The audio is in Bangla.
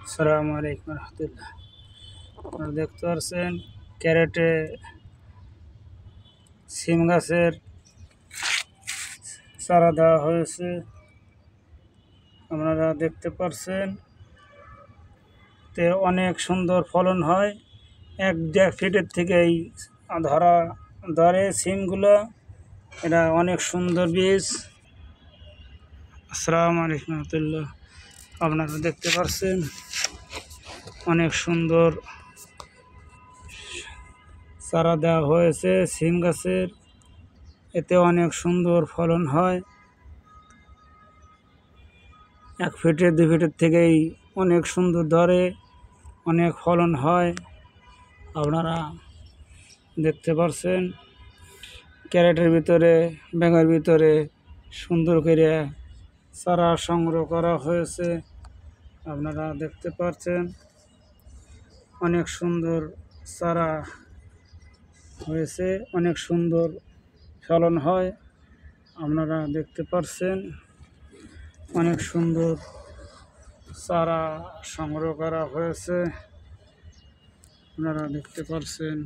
আসসালামু আলাইকুম রহমতুল্লাহ। আপনারা দেখতে পাচ্ছেন ক্যারেটে সিম গাছের চারা দেওয়া হয়েছে। আপনারা দেখতে পাচ্ছেন তে অনেক সুন্দর ফলন হয়। 1-1.5 ফিটের থেকেই ধরে সিমগুলো। এটা অনেক সুন্দর বীজ। আসসালামু আলাইকুম রহমতুল্লাহ। আপনারা দেখতে পাচ্ছেন অনেক সুন্দর চারা দেওয়া হয়েছে সিম গাছের। এতে অনেক সুন্দর ফলন হয়। 1 ফিটে 2 ফিটের থেকেই অনেক সুন্দর ধরে, অনেক ফলন হয়। আপনারা দেখতে পাচ্ছেন ক্যারেটের ভিতরে, ব্যাগের ভিতরে সুন্দর করে চারা সংগ্রহ করা হয়েছে। আপনারা দেখতে পাচ্ছেন অনেক সুন্দর চারা হয়েছে, অনেক সুন্দর ফলন হয়। আপনারা দেখতে পাচ্ছেন অনেক সুন্দর চারা সংগ্রহ করা হয়েছে। আপনারা দেখতে পাচ্ছেন।